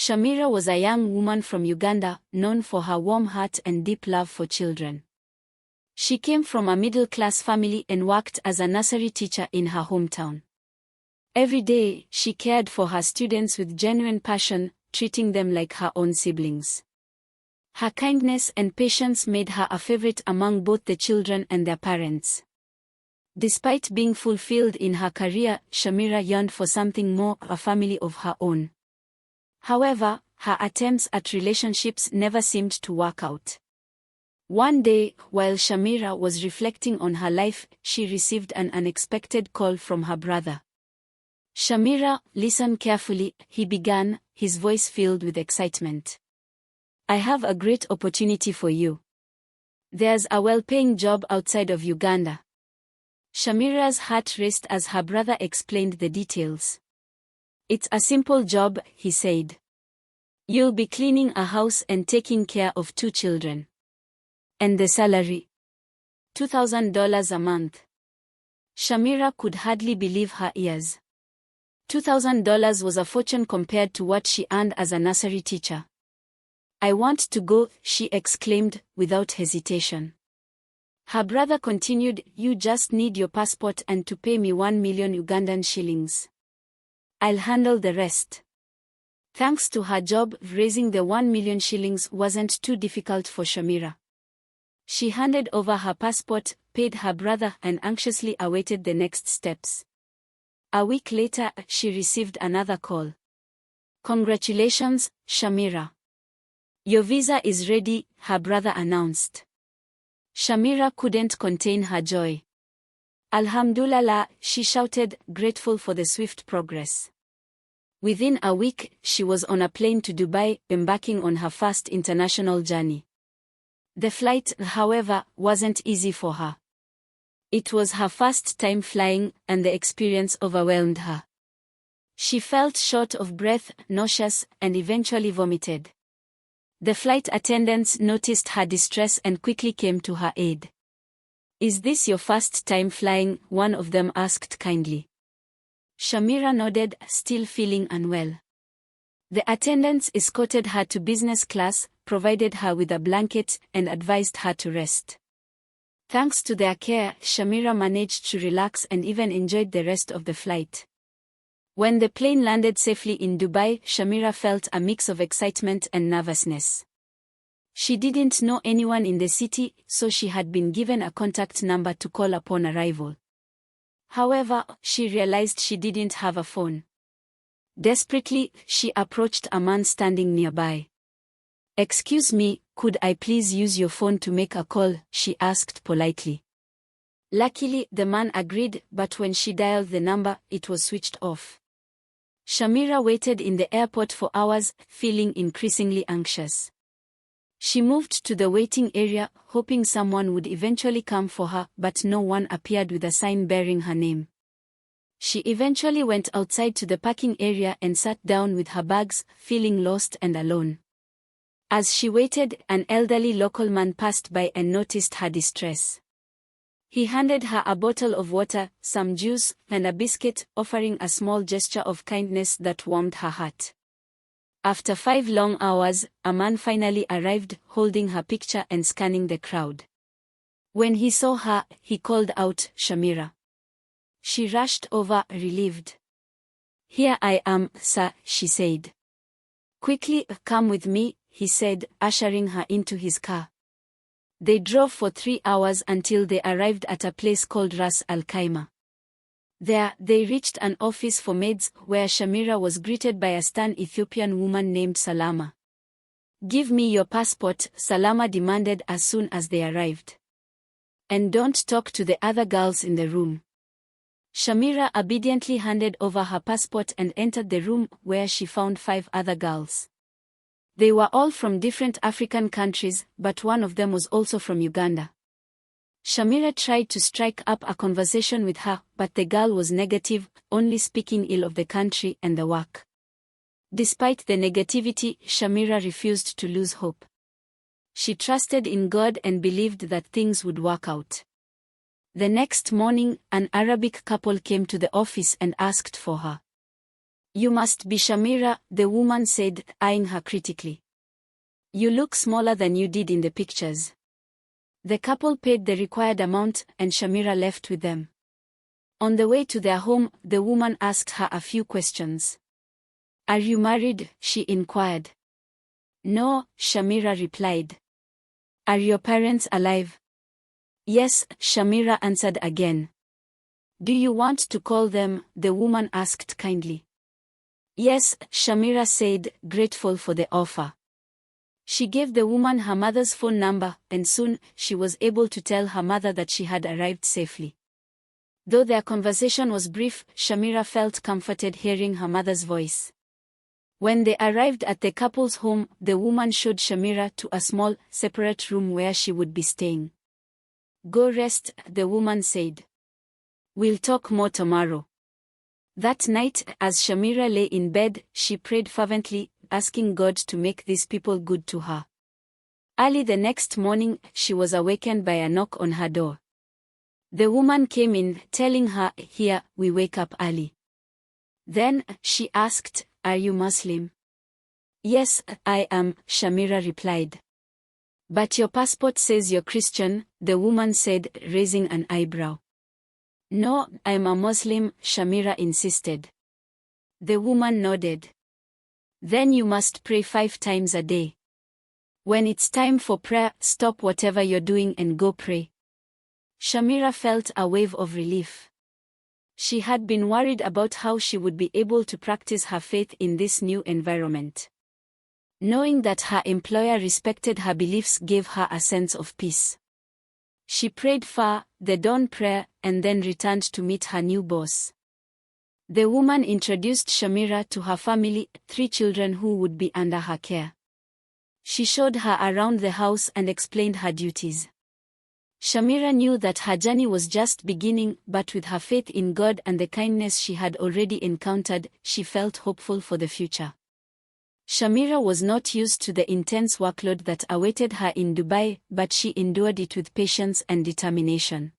Shamira was a young woman from Uganda, known for her warm heart and deep love for children. She came from a middle-class family and worked as a nursery teacher in her hometown. Every day, she cared for her students with genuine passion, treating them like her own siblings. Her kindness and patience made her a favorite among both the children and their parents. Despite being fulfilled in her career, Shamira yearned for something more, a family of her own. However, her attempts at relationships never seemed to work out. One day, while Shamira was reflecting on her life, she received an unexpected call from her brother. "Shamira, listen carefully," he began, his voice filled with excitement. "I have a great opportunity for you. There's a well-paying job outside of Uganda." Shamira's heart raced as her brother explained the details. "It's a simple job," he said. "You'll be cleaning a house and taking care of 2 children. And the salary? $2,000 a month." Shamira could hardly believe her ears. $2,000 was a fortune compared to what she earned as a nursery teacher. "I want to go," she exclaimed, without hesitation. Her brother continued, "You just need your passport and to pay me 1 million Ugandan shillings. I'll handle the rest." Thanks to her job, raising the 1 million shillings wasn't too difficult for Shamira. She handed over her passport, paid her brother, and anxiously awaited the next steps. A week later, she received another call. "Congratulations, Shamira. Your visa is ready," her brother announced. Shamira couldn't contain her joy. "Alhamdulillah," she shouted, grateful for the swift progress. Within a week, she was on a plane to Dubai, embarking on her first international journey. The flight, however, wasn't easy for her. It was her first time flying, and the experience overwhelmed her. She felt short of breath, nauseous, and eventually vomited. The flight attendants noticed her distress and quickly came to her aid. "Is this your first time flying?" one of them asked kindly. Shamira nodded, still feeling unwell. The attendants escorted her to business class, provided her with a blanket, and advised her to rest. Thanks to their care, Shamira managed to relax and even enjoyed the rest of the flight. When the plane landed safely in Dubai, Shamira felt a mix of excitement and nervousness. She didn't know anyone in the city, so she had been given a contact number to call upon arrival. However, she realized she didn't have a phone. Desperately, she approached a man standing nearby. "Excuse me, could I please use your phone to make a call?" she asked politely. Luckily, the man agreed, but when she dialed the number, it was switched off. Shamira waited in the airport for hours, feeling increasingly anxious. She moved to the waiting area, hoping someone would eventually come for her, but no one appeared with a sign bearing her name. She eventually went outside to the parking area and sat down with her bags, feeling lost and alone. As she waited, an elderly local man passed by and noticed her distress. He handed her a bottle of water, some juice, and a biscuit, offering a small gesture of kindness that warmed her heart. After 5 long hours, a man finally arrived, holding her picture and scanning the crowd. When he saw her, he called out, "Shamira." She rushed over, relieved. "Here I am, sir," she said. "Quickly, come with me," he said, ushering her into his car. They drove for 3 hours until they arrived at a place called Ras Al Khaimah. There, they reached an office for maids, where Shamira was greeted by a stern Ethiopian woman named Salama. "Give me your passport," Salama demanded as soon as they arrived. "And don't talk to the other girls in the room." Shamira obediently handed over her passport and entered the room, where she found 5 other girls. They were all from different African countries, but one of them was also from Uganda. Shamira tried to strike up a conversation with her, but the girl was negative, only speaking ill of the country and the work. Despite the negativity, Shamira refused to lose hope. She trusted in God and believed that things would work out. The next morning, an Arabic couple came to the office and asked for her. You must be Shamira, the woman said, eyeing her critically. You look smaller than you did in the pictures. The couple paid the required amount and Shamira left with them. On the way to their home, the woman asked her a few questions. Are you married? She inquired. No, Shamira replied. Are your parents alive? Yes, Shamira answered again. Do you want to call them? The woman asked kindly. Yes, Shamira said, grateful for the offer. She gave the woman her mother's phone number, and soon, she was able to tell her mother that she had arrived safely. Though their conversation was brief, Shamira felt comforted hearing her mother's voice. When they arrived at the couple's home, the woman showed Shamira to a small, separate room where she would be staying. Go rest, the woman said. We'll talk more tomorrow. That night, as Shamira lay in bed, she prayed fervently, asking God to make these people good to her. Early the next morning, she was awakened by a knock on her door. The woman came in, telling her, Here, we wake up early. Then, she asked, Are you Muslim? Yes, I am, Shamira replied. But your passport says you're Christian, the woman said, raising an eyebrow. No, I'm a Muslim, Shamira insisted. The woman nodded. Then you must pray 5 times a day. When it's time for prayer, stop whatever you're doing and go pray. Shamira felt a wave of relief. She had been worried about how she would be able to practice her faith in this new environment. Knowing that her employer respected her beliefs gave her a sense of peace. She prayed for the dawn prayer and then returned to meet her new boss. The woman introduced Shamira to her family, 3 children who would be under her care. She showed her around the house and explained her duties. Shamira knew that her journey was just beginning, but with her faith in God and the kindness she had already encountered, she felt hopeful for the future. Shamira was not used to the intense workload that awaited her in Dubai, but she endured it with patience and determination.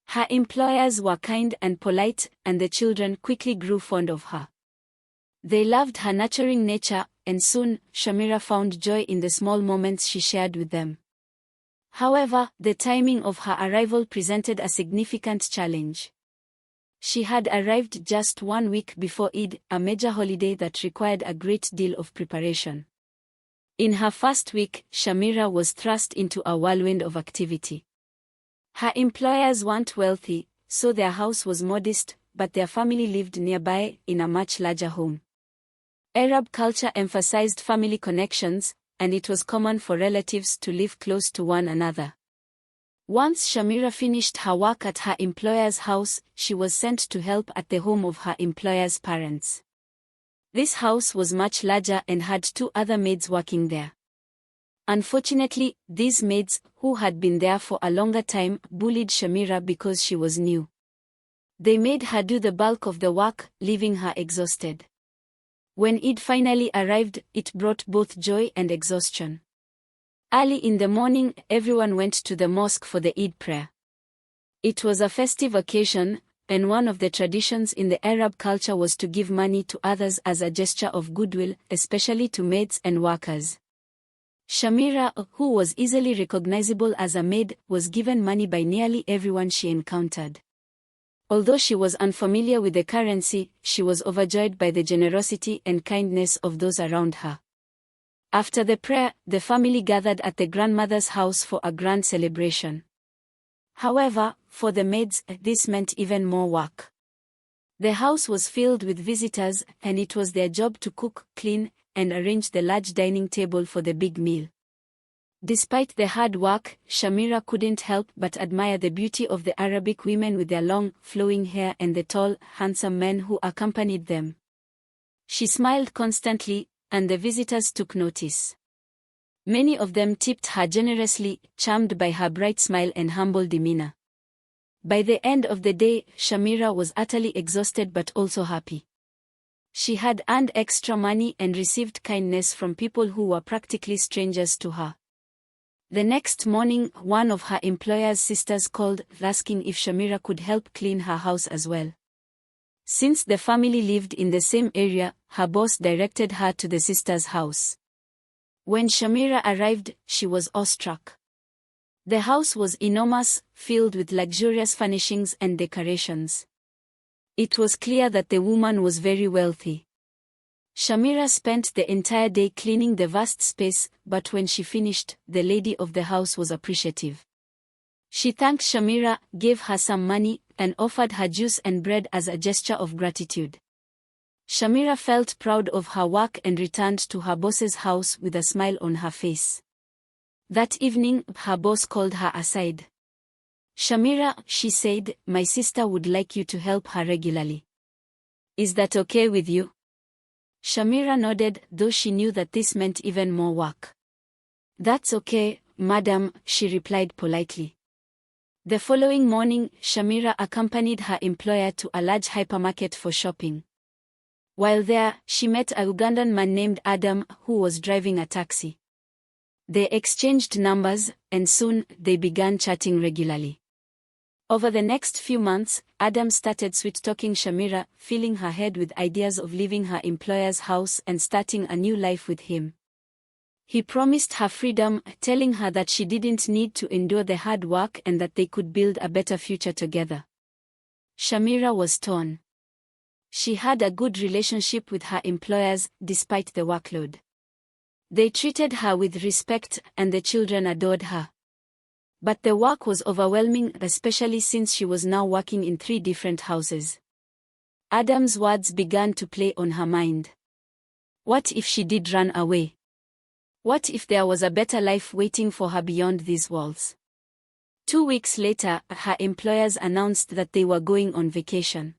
Her employers were kind and polite, and the children quickly grew fond of her. They loved her nurturing nature, and soon, Shamira found joy in the small moments she shared with them. However, the timing of her arrival presented a significant challenge. She had arrived just 1 week before Eid, a major holiday that required a great deal of preparation. In her first week, Shamira was thrust into a whirlwind of activity. Her employers weren't wealthy, so their house was modest, but their family lived nearby, in a much larger home. Arab culture emphasized family connections, and it was common for relatives to live close to one another. Once Shamira finished her work at her employer's house, she was sent to help at the home of her employer's parents. This house was much larger and had 2 other maids working there. Unfortunately, these maids, who had been there for a longer time, bullied Shamira because she was new. They made her do the bulk of the work, leaving her exhausted. When Eid finally arrived, it brought both joy and exhaustion. Early in the morning, everyone went to the mosque for the Eid prayer. It was a festive occasion, and one of the traditions in the Arab culture was to give money to others as a gesture of goodwill, especially to maids and workers. Shamira, who was easily recognizable as a maid, was given money by nearly everyone she encountered. Although she was unfamiliar with the currency, she was overjoyed by the generosity and kindness of those around her. After the prayer, the family gathered at the grandmother's house for a grand celebration. However, for the maids, this meant even more work. The house was filled with visitors, and it was their job to cook, clean, and arrange the large dining table for the big meal. Despite the hard work, Shamira couldn't help but admire the beauty of the Arabic women with their long, flowing hair and the tall, handsome men who accompanied them. She smiled constantly, and the visitors took notice. Many of them tipped her generously, charmed by her bright smile and humble demeanor. By the end of the day, Shamira was utterly exhausted but also happy. She had earned extra money and received kindness from people who were practically strangers to her. The next morning, one of her employer's sisters called, asking if Shamira could help clean her house as well. Since the family lived in the same area, her boss directed her to the sister's house. When Shamira arrived, she was awestruck. The house was enormous, filled with luxurious furnishings and decorations. It was clear that the woman was very wealthy. Shamira spent the entire day cleaning the vast space, but when she finished, the lady of the house was appreciative. She thanked Shamira, gave her some money, and offered her juice and bread as a gesture of gratitude. Shamira felt proud of her work and returned to her boss's house with a smile on her face. That evening, her boss called her aside. "Shamira," she said, "my sister would like you to help her regularly. Is that okay with you?" Shamira nodded, though she knew that this meant even more work. "That's okay, madam," she replied politely. The following morning, Shamira accompanied her employer to a large hypermarket for shopping. While there, she met a Ugandan man named Adam, who was driving a taxi. They exchanged numbers, and soon, they began chatting regularly. Over the next few months, Adam started sweet-talking Shamira, filling her head with ideas of leaving her employer's house and starting a new life with him. He promised her freedom, telling her that she didn't need to endure the hard work and that they could build a better future together. Shamira was torn. She had a good relationship with her employers, despite the workload. They treated her with respect, and the children adored her. But the work was overwhelming, especially since she was now working in 3 different houses. Adam's words began to play on her mind. What if she did run away? What if there was a better life waiting for her beyond these walls? 2 weeks later, her employers announced that they were going on vacation.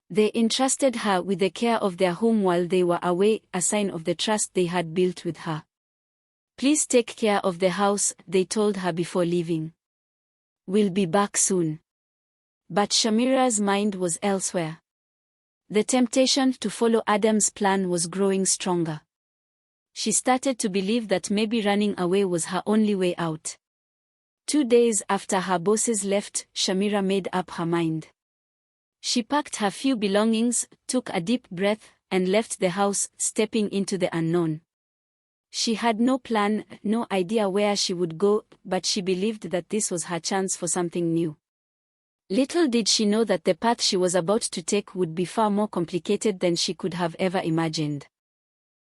They entrusted her with the care of their home while they were away, a sign of the trust they had built with her. "Please take care of the house," they told her before leaving. "We'll be back soon." But Shamira's mind was elsewhere. The temptation to follow Adam's plan was growing stronger. She started to believe that maybe running away was her only way out. 2 days after her bosses left, Shamira made up her mind. She packed her few belongings, took a deep breath, and left the house, stepping into the unknown. She had no plan, no idea where she would go, but she believed that this was her chance for something new. Little did she know that the path she was about to take would be far more complicated than she could have ever imagined.